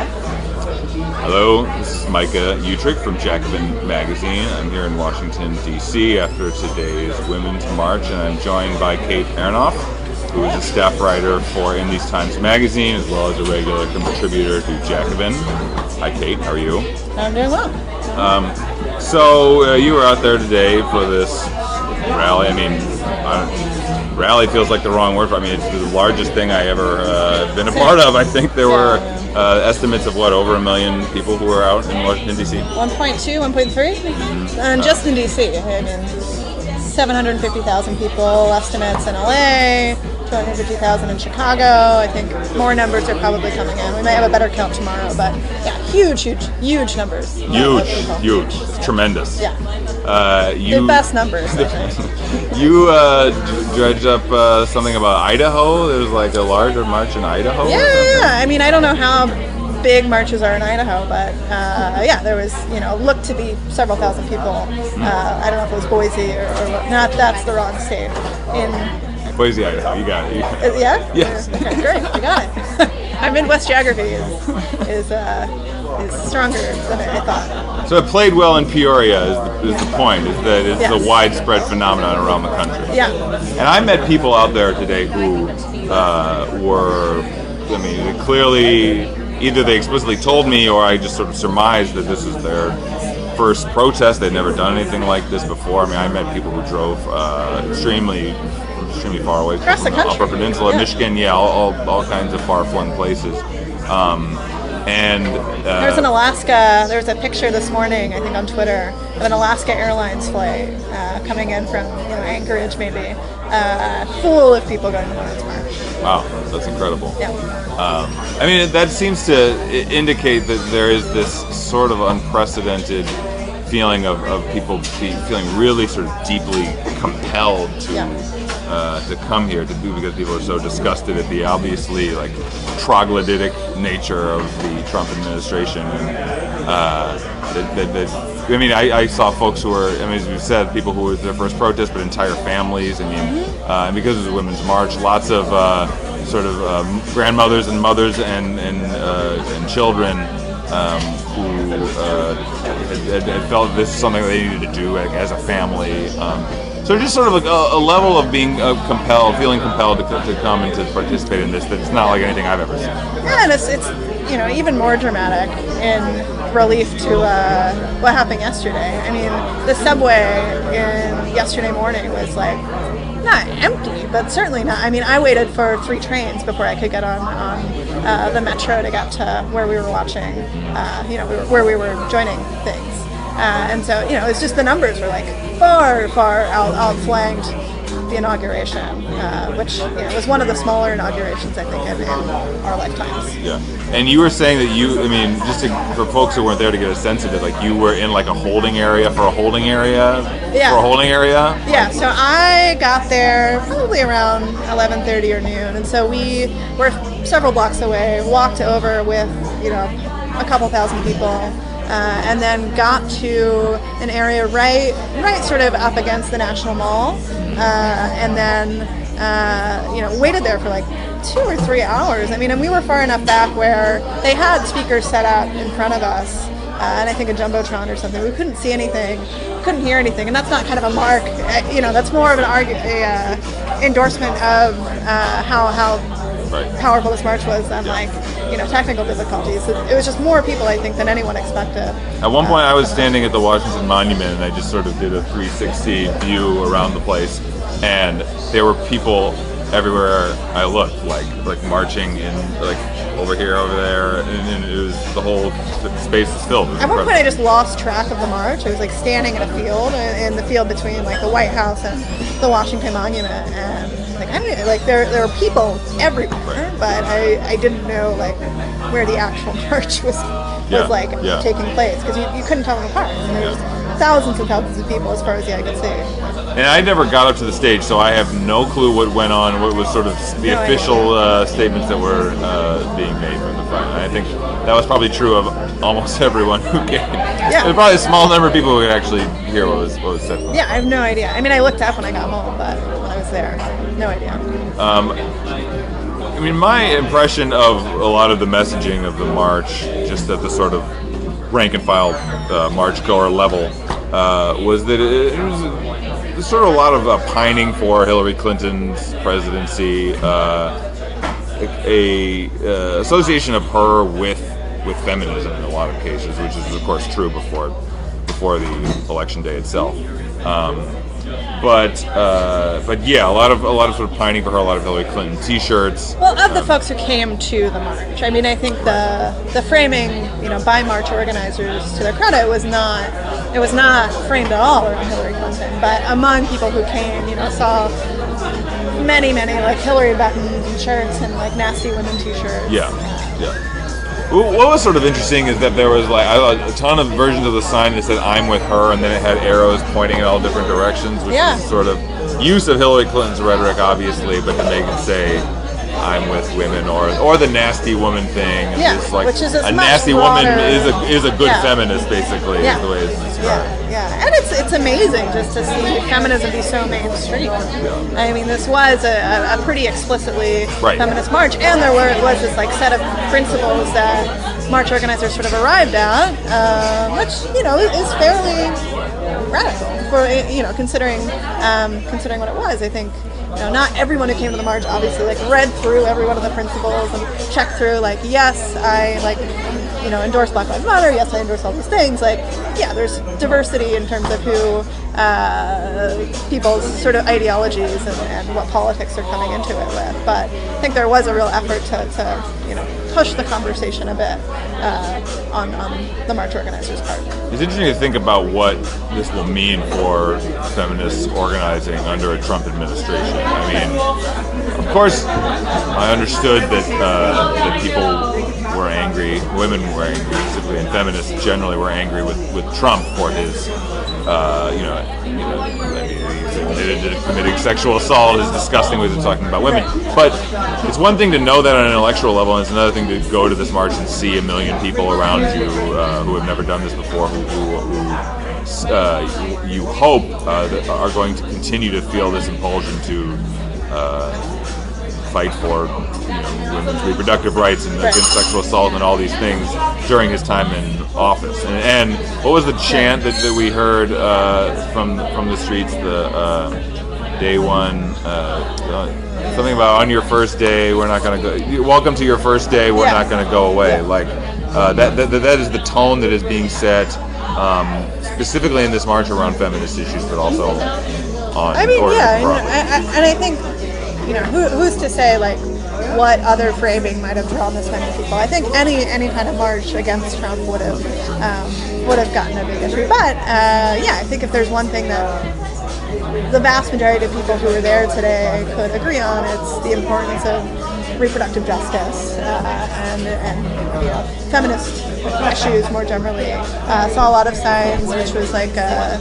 Hello, this is Micah Uetricht from Jacobin magazine. I'm here in Washington, D.C. after today's Women's March, and I'm joined by Kate Aronoff, who is a staff writer for In These Times magazine, as well as a regular contributor to Jacobin. Hi, Kate. How are you? I'm doing well. So you were out there today for this rally. I mean, rally feels like the wrong word. I mean, it's the largest thing I ever been a part of. I think there were estimates of over 1 million people who were out in Washington, D.C. 1.2, 1.3? And just in D.C. I mean, 750,000 people estimates in LA, 250,000 in Chicago. I think more numbers are probably coming in. We may have a better count tomorrow, but yeah, huge numbers. Huge. It's tremendous. Yeah. The best numbers. You dredged up something about Idaho. There was like a larger march in Idaho. Yeah. I mean, I don't know how big marches are in Idaho, but there was, looked to be several thousand people. I don't know if it was Boise or not. That's the wrong state. In Boise, Idaho. You got it. Yeah? Yes. Okay, great. I got it. My Midwest geography is stronger than I thought. So it played well in Peoria is the point, is that it's a widespread phenomenon around the country. Yeah. And I met people out there today who were, clearly, either they explicitly told me or I just sort of surmised that this is their first protest. They'd never done anything like this before. I mean, I met people who drove extremely far away across from the country. Upper Peninsula, Michigan, all kinds of far-flung places. There's an Alaska. There's a picture this morning, I think, on Twitter of an Alaska Airlines flight coming in from Anchorage, maybe, full of people going to the Women's March. Wow, that's incredible. Yeah. That seems to indicate that there is this sort of unprecedented feeling of people feeling really sort of deeply compelled to come here to do, because people are so disgusted at the obviously troglodytic nature of the Trump administration. And I saw folks who were, as we said, people who were their first protest, but entire families. And because it was a Women's March, lots of grandmothers and mothers and children who had felt this is something they needed to do as a family. So just sort of a level of being feeling compelled to come and to participate in this that's not like anything I've ever seen. Yeah, and it's even more dramatic in relief to what happened yesterday. I mean, the subway yesterday morning was not empty, but certainly not. I mean, I waited for 3 trains before I could get on the metro to get to where we were watching, where we were joining things. And so, it's just the numbers were far outflanked the inauguration, which was one of the smaller inaugurations, I think, in our lifetimes. Yeah. And you were saying that for folks who weren't there to get a sense of it, you were in a holding area for a holding area? Yeah. For a holding area? Yeah, so I got there probably around 11:30 or noon, and so we were several blocks away, walked over with, a couple thousand people, and then got to an area right sort of up against the National Mall, and then waited there for 2 or 3 hours. And we were far enough back where they had speakers set up in front of us, and I think a jumbotron or something. We couldn't see anything, couldn't hear anything, and that's not kind of a mark. That's more of an endorsement of how powerful this march was than technical difficulties. It was just more people, I think, than anyone expected. At one point I was standing at the Washington Monument and I just sort of did a 360 view around the place, and there were people everywhere I looked, like marching in over here, over there, and it was the whole space is filled. At one point I just lost track of the march. I was standing in a field, in the field between the White House and the Washington Monument, and there were people everywhere, but I didn't know where the actual march was taking place, because you couldn't tell them apart. And there was thousands and thousands of people as far as the eye could see. And I never got up to the stage, so I have no clue what went on, what was sort of the official statements that were being made from the front. And I think that was probably true of almost everyone who came. Yeah. There's probably a small number of people who could actually hear what was said. Yeah, I have no idea. I looked up when I got home, but when I was there, no idea. mean, my impression of a lot of the messaging of the march, just at the sort of rank and file march goer level, was that it was sort of a lot of pining for Hillary Clinton's presidency, association of her with feminism in a lot of cases, which is of course true before the election day itself. But yeah, a lot of sort of pining for her, a lot of Hillary Clinton T-shirts. Well, of the folks who came to the march, I mean, I think the framing, by march organizers, to their credit, was not framed at all around Hillary Clinton. But among people who came, saw many like Hillary buttons and shirts and like nasty women T-shirts. Yeah. What was sort of interesting is that there was like a ton of versions of the sign that said "I'm with her," and then it had arrows pointing in all different directions, which is sort of use of Hillary Clinton's rhetoric, obviously, but to make it say "I'm with women" or the nasty woman thing. It's like which is a nasty woman is a good feminist, basically, is the way it's described. And it's amazing just to see feminism be so mainstream. I mean, this was a pretty explicitly feminist march, and there was this like set of principles that march organizers sort of arrived at, which is fairly radical for considering what it was. I think not everyone who came to the march obviously like read through every one of the principles and checked through like, yes, I endorse Black Lives Matter, yes, I endorse all these things. Like, yeah, there's diversity in terms of who people's sort of ideologies and what politics are coming into it with. But I think there was a real effort to push the conversation a bit on the march organizers' part. It's interesting to think about what this will mean for feminist organizing under a Trump administration. I mean, of course, I understood that people were angry, women were angry specifically, and feminists generally were angry with Trump for his, he's admitted to committing sexual assault, is disgusting with talking about women. But it's one thing to know that on an intellectual level, and it's another thing to go to this march and see 1 million people around you who have never done this before, who you hope that are going to continue to feel this impulsion to fight for women's reproductive rights and against sexual assault and all these things during his time in office. And what was the chant that we heard from the streets? The day one, something about on your first day we're not going to go. Welcome to your first day. We're not going to go away. Like that is the tone that is being set specifically in this march around feminist issues, but also on. I mean, and I think. Who's to say like what other framing might have drawn this many people? I think any kind of march against Trump would have gotten a big issue. But I think if there's one thing that the vast majority of people who are there today could agree on, it's the importance of reproductive justice and feminist issues more generally. Saw a lot of signs, which was like a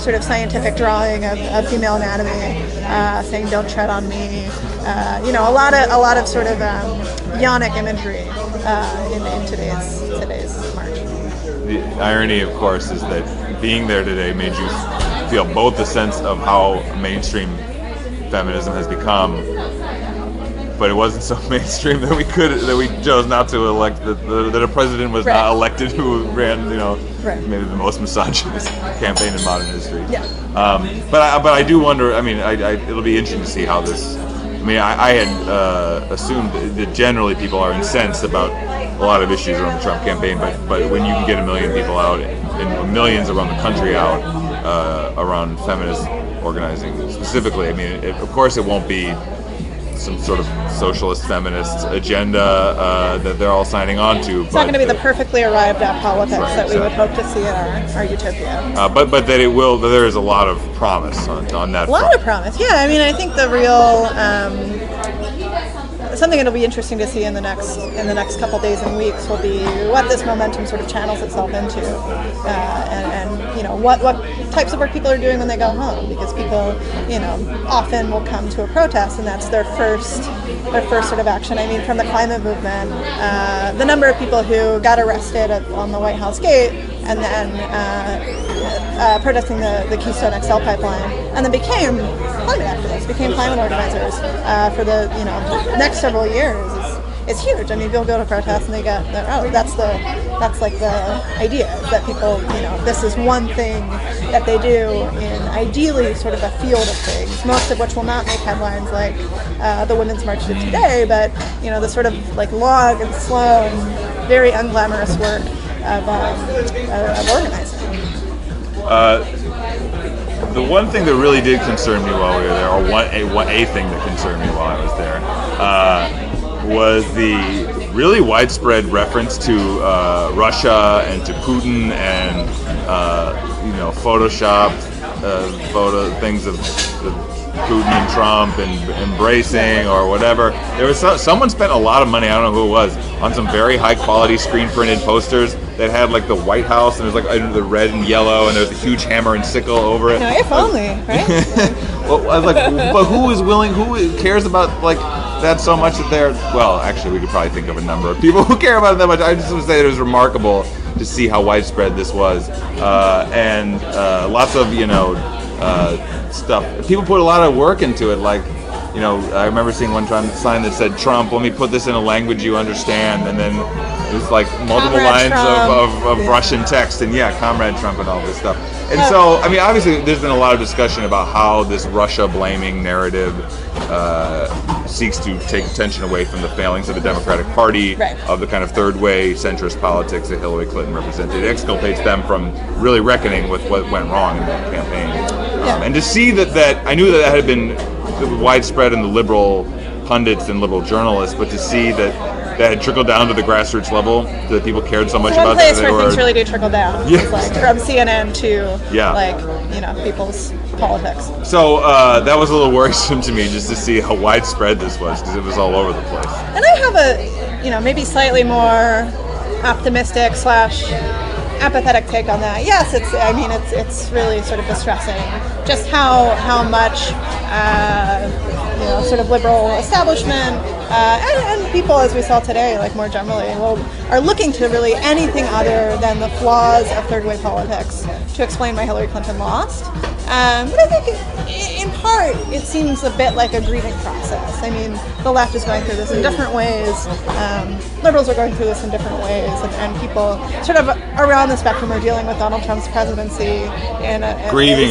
sort of scientific drawing of female anatomy, saying "Don't tread on me." A lot of sort of yonic imagery in today's march. The irony, of course, is that being there today made you feel both the sense of how mainstream feminism has become, but it wasn't so mainstream that we chose not to elect that a president was not elected who ran maybe the most misogynist campaign in modern history. But I do wonder. I mean, it'll be interesting to see how this. I mean, I had assumed that generally people are incensed about a lot of issues around the Trump campaign, but when you can get 1 million people out and millions around the country out around feminist organizing specifically, I mean, of course it won't be some sort of socialist feminist agenda that they're all signing on to. It's not going to be the perfectly arrived at politics that we would hope to see in our utopia. But that it will. There is a lot of promise on that. A lot of promise. Yeah, I mean, I think the real something that'll be interesting to see in the next couple days and weeks will be what this momentum sort of channels itself into, and what types of work people are doing when they go home, because people often will come to a protest and that's their first sort of action. I mean, from the climate movement, the number of people who got arrested on the White House gate and then protesting the Keystone XL pipeline, and then became climate activists, became climate organizers for the next several years. It's huge. I mean, people go to protests and they get, that's like the idea that people, this is one thing that they do in ideally sort of a field of things, most of which will not make headlines like the Women's March did today, but, the sort of like long and slow and very unglamorous work of organizing. The one thing that really did concern me while we were there, or a thing that concerned me while I was there, was the really widespread reference to Russia and to Putin and photoshopped photo things of Putin and Trump and embracing or whatever. There was someone spent a lot of money, I don't know who it was, on some very high quality screen printed posters that had like the White House and it was like the red and yellow and there was a huge hammer and sickle over it. No, if only, right? Well, I was like, but who cares about like that so much that they're, well, actually we could probably think of a number of people who care about it that much. I just want to say that it was remarkable to see how widespread this was. And lots of, stuff. People put a lot of work into it, like, I remember seeing one sign that said, Trump, let me put this in a language you understand, and then it was like multiple Comrade lines of Russian text, and Comrade Trump and all this stuff. And so, I mean, obviously there's been a lot of discussion about how this Russia-blaming narrative seeks to take attention away from the failings of the Democratic Party, right, of the kind of third-way centrist politics that Hillary Clinton represented. It exculpates them from really reckoning with what went wrong in that campaign. And to see that I knew that had been widespread in the liberal pundits and liberal journalists, but to see that had trickled down to the grassroots level, that people cared so much about that. It's one place where things really do trickle down. Yes. Like from CNN to people's politics. So that was a little worrisome to me, just to see how widespread this was, because it was all over the place. And I have a maybe slightly more optimistic / apathetic take on that. Yes, it's really sort of distressing just how much sort of liberal establishment and people, as we saw today, like more generally, are looking to really anything other than the flaws of third way politics to explain why Hillary Clinton lost. But I think in part it seems a bit like a grieving process. I mean, the left is going through this in different ways. Liberals are going through this in different ways, and people sort of around the spectrum are dealing with Donald Trump's presidency. Grieving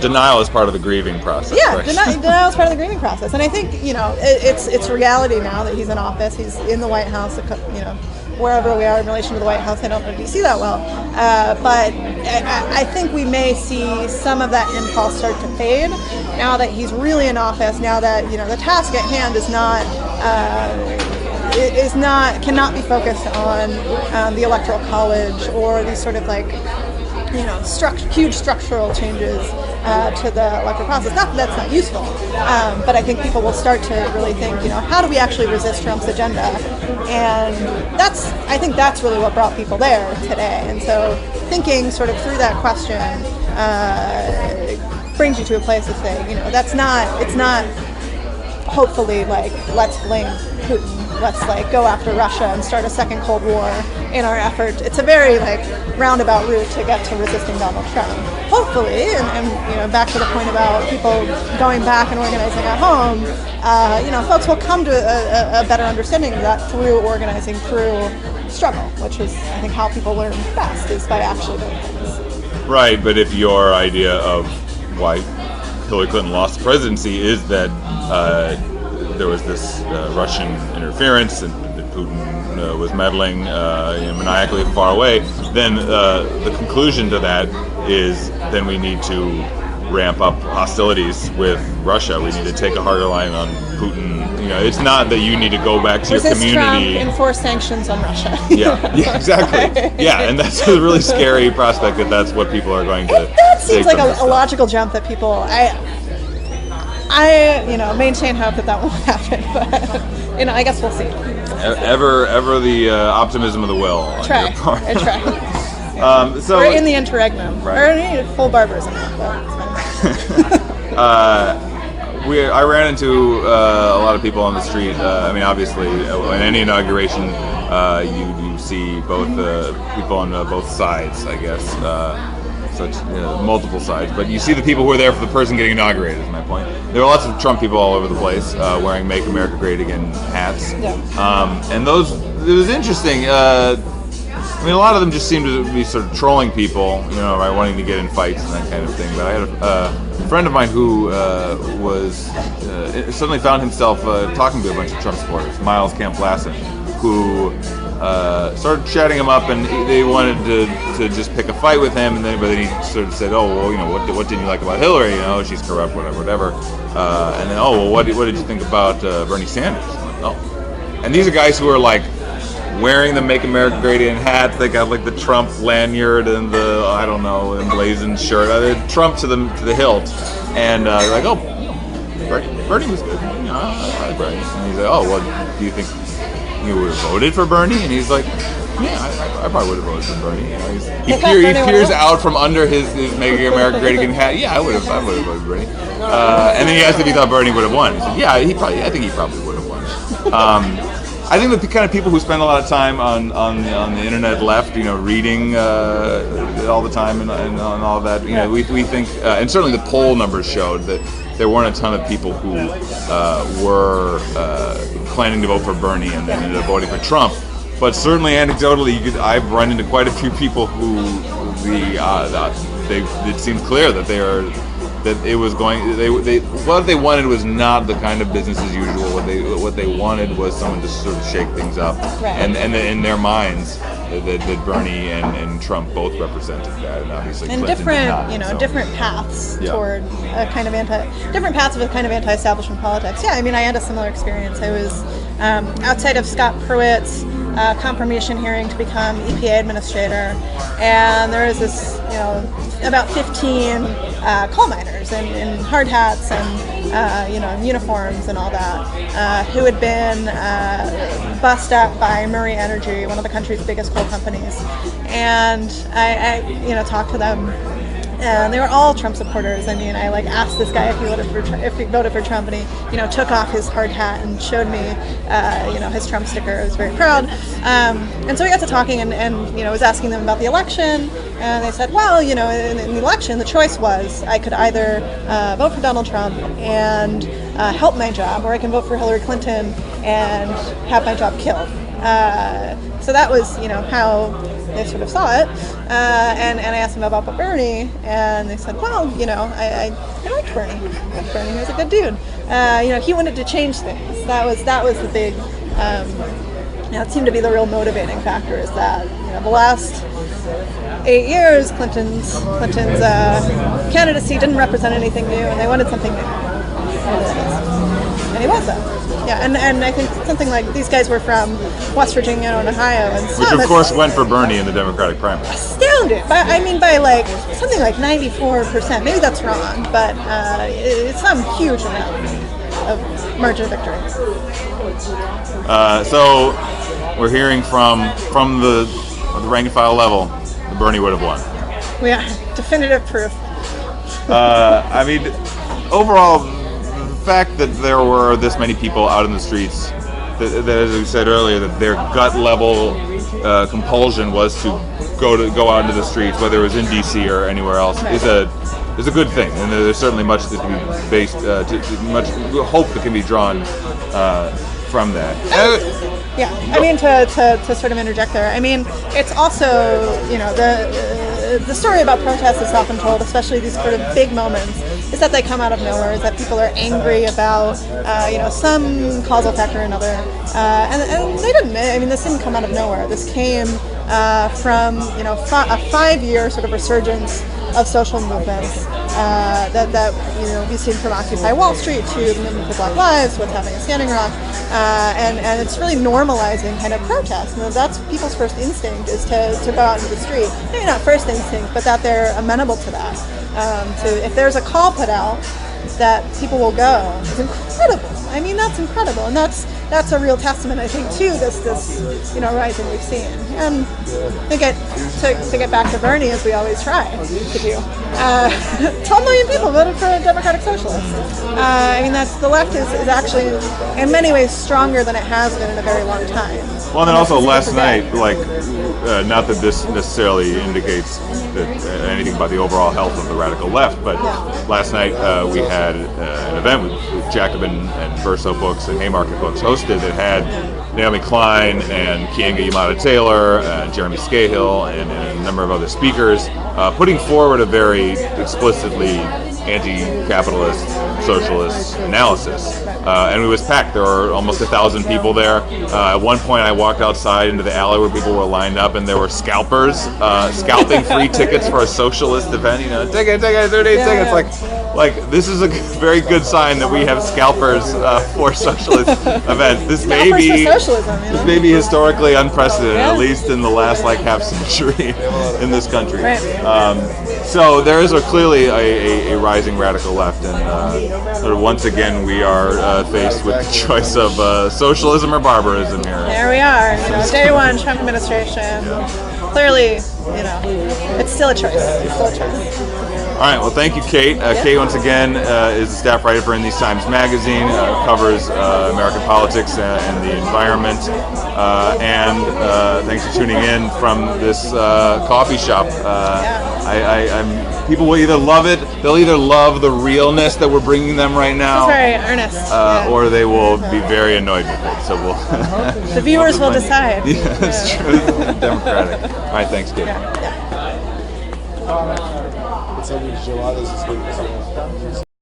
denial is part of the grieving process. Yeah, right? Denial is part of the grieving process, and I think it's reality now that he's in office. He's in the White House. Wherever we are in relation to the White House, I don't know D.C. that well, but I think we may see some of that impulse start to fade now that he's really in office. Now that the task at hand cannot be focused on the Electoral College or these sort of like huge structural changes to the electoral process. Not that that's not useful, but I think people will start to really think, how do we actually resist Trump's agenda? And I think that's really what brought people there today. And so thinking sort of through that question brings you to a place of saying, it's not hopefully like, let's blame Putin. Let's go after Russia and start a second Cold War in our effort. It's a very roundabout route to get to resisting Donald Trump. Hopefully, and back to the point about people going back and organizing at home, folks will come to a better understanding of that through organizing, through struggle, which is, I think, how people learn best, is by actually doing things. Right, but if your idea of why Hillary Clinton lost the presidency is that there was this Russian interference and that Putin was meddling maniacally far away, then the conclusion to that is then we need to ramp up hostilities with Russia. We need to take a harder line on Putin. It's not that you need to go back to your community. Trump, enforce sanctions on Russia. yeah, exactly. Yeah, and that's a really scary prospect that that's what people are going to that seems like a logical jump that people... I maintain hope that won't happen, but I guess we'll see. Ever the optimism of the will. I try. So we're in the interregnum, right. or full barbarism. I ran into a lot of people on the street. I mean, obviously, in any inauguration, you see both people on both sides, I guess, multiple sides. But you see the people who are there for the person getting inaugurated, is my point. There were lots of Trump people all over the place wearing "Make America Great Again" hats. Yeah. And it was interesting. I mean, a lot of them just seemed to be sort of trolling people, right, wanting to get in fights and that kind of thing. But I had a friend of mine who suddenly found himself talking to a bunch of Trump supporters, Miles Camp Lassen, who started chatting him up, and they wanted to just pick a fight with him. But then he sort of said, "Oh, well, what didn't you like about Hillary? She's corrupt, whatever." And then, "Oh, well, what did you think about Bernie Sanders?" I'm like, "Oh," and these are guys who are like wearing the "Make America Great Again" hats. They got like the Trump lanyard and the emblazoned shirt. Trump to the hilt, and they're like, "Oh, Bernie was good. I like Bernie." And he's like, "Oh, well, do you think you would have voted for Bernie?" And he's like, "Yeah, I probably would have voted for Bernie." He peers out from under his "Making America Great Again" hat. "Yeah, I would have voted for Bernie." And then he asked if he thought Bernie would have won. He said, "Yeah, I think he probably would have won." I think that the kind of people who spend a lot of time on the internet left, reading all the time and all that, we think, and certainly the poll numbers showed that there weren't a ton of people who were planning to vote for Bernie and then ended up voting for Trump. But certainly anecdotally, I've run into quite a few people who it seemed clear that what they wanted was not the kind of business as usual. What they wanted was someone to sort of shake things up, right. And in their minds that Bernie and Trump both represented that, and obviously and Clinton different, did not, different paths toward a kind of different paths of a kind of anti-establishment politics. Yeah, I mean, I had a similar experience. I was outside of Scott Pruitt's confirmation hearing to become EPA administrator, and there was this, about 15 coal miners in hard hats and uniforms and all that, who had been bussed up by Murray Energy, one of the country's biggest coal companies, and I talked to them. And they were all Trump supporters. I mean, I asked this guy if he voted for Trump, and he took off his hard hat and showed me his Trump sticker. I was very proud. And so we got to talking, and was asking them about the election, and they said, well, in the election, the choice was I could either vote for Donald Trump and help my job, or I can vote for Hillary Clinton and have my job killed. So that was, how they sort of saw it, and I asked them about Bernie, and they said, well, I liked Bernie. He was a good dude. He wanted to change things. That was the big. It seemed to be the real motivating factor. Is that the last 8 years, Clinton's candidacy didn't represent anything new, and they wanted something new, and he was that. Yeah, and I think something like these guys were from West Virginia and Ohio, and which of course went for Bernie in the Democratic primary. Astounded, but I mean by something like 94%. Maybe that's wrong, but it's some huge amount of margin of victory. So we're hearing from the rank and file level that Bernie would have won. Yeah, definitive proof. I mean, overall, the fact that there were this many people out in the streets, that as we said earlier, that their gut level compulsion was to go out into the streets, whether it was in DC or anywhere else, right, is a good thing, and there's certainly much that can be based, much hope that can be drawn from that. Yeah, I mean, to sort of interject there, I mean, it's also, the story about protests is often told, especially these sort of big moments, is that they come out of nowhere, is that people are angry about, some causal factor or another, and they didn't. I mean, this didn't come out of nowhere. This came from, a 5-year sort of resurgence of social movements that we've seen from Occupy Wall Street to the Movement for Black Lives, what's happening in Standing Rock, and it's really normalizing kind of protest. And that's people's first instinct, is to go out into the street. Maybe not first instinct, but that they're amenable to that. So if there's a call put out, that people will go. It's incredible. I mean, that's incredible, and that's a real testament, I think, to this rising we've seen. And to get back to Bernie, as we always try to do, 12 million people voted for a Democratic Socialist. I mean, the left is actually in many ways stronger than it has been in a very long time. Well, and then also last night, like, not that this necessarily indicates that anything about the overall health of the radical left, but last night we had an event with Jacobin and Verso Books and Haymarket Books hosted that had Naomi Klein and Keeanga Yamada Taylor, Jeremy Scahill, and a number of other speakers, putting forward a very explicitly anti-capitalist, socialist analysis. And it was packed. There were almost 1,000 people there. At one point, I walked outside into the alley where people were lined up, and there were scalpers scalping free tickets for a socialist event. Ticket, 38 tickets. Like this is a very good sign that we have scalpers for socialist events. This may be historically unprecedented, at least in the last half century in this country. Right. So there is clearly a rising radical left, and sort of once again we are faced with the choice of socialism or barbarism here. There we are. Day one, Trump administration. Clearly, it's still a choice. All right. Well, thank you, Kate. Kate, once again, is a staff writer for In These Times magazine, covers American politics and the environment. And thanks for tuning in from this coffee shop. People will either love it, they'll either love the realness that we're bringing them right now, it's very earnest, or they will be very annoyed with it. So the viewers will decide. Yeah, that's true. Democratic. All right. Thanks, Kate. Yeah. It's like geladas.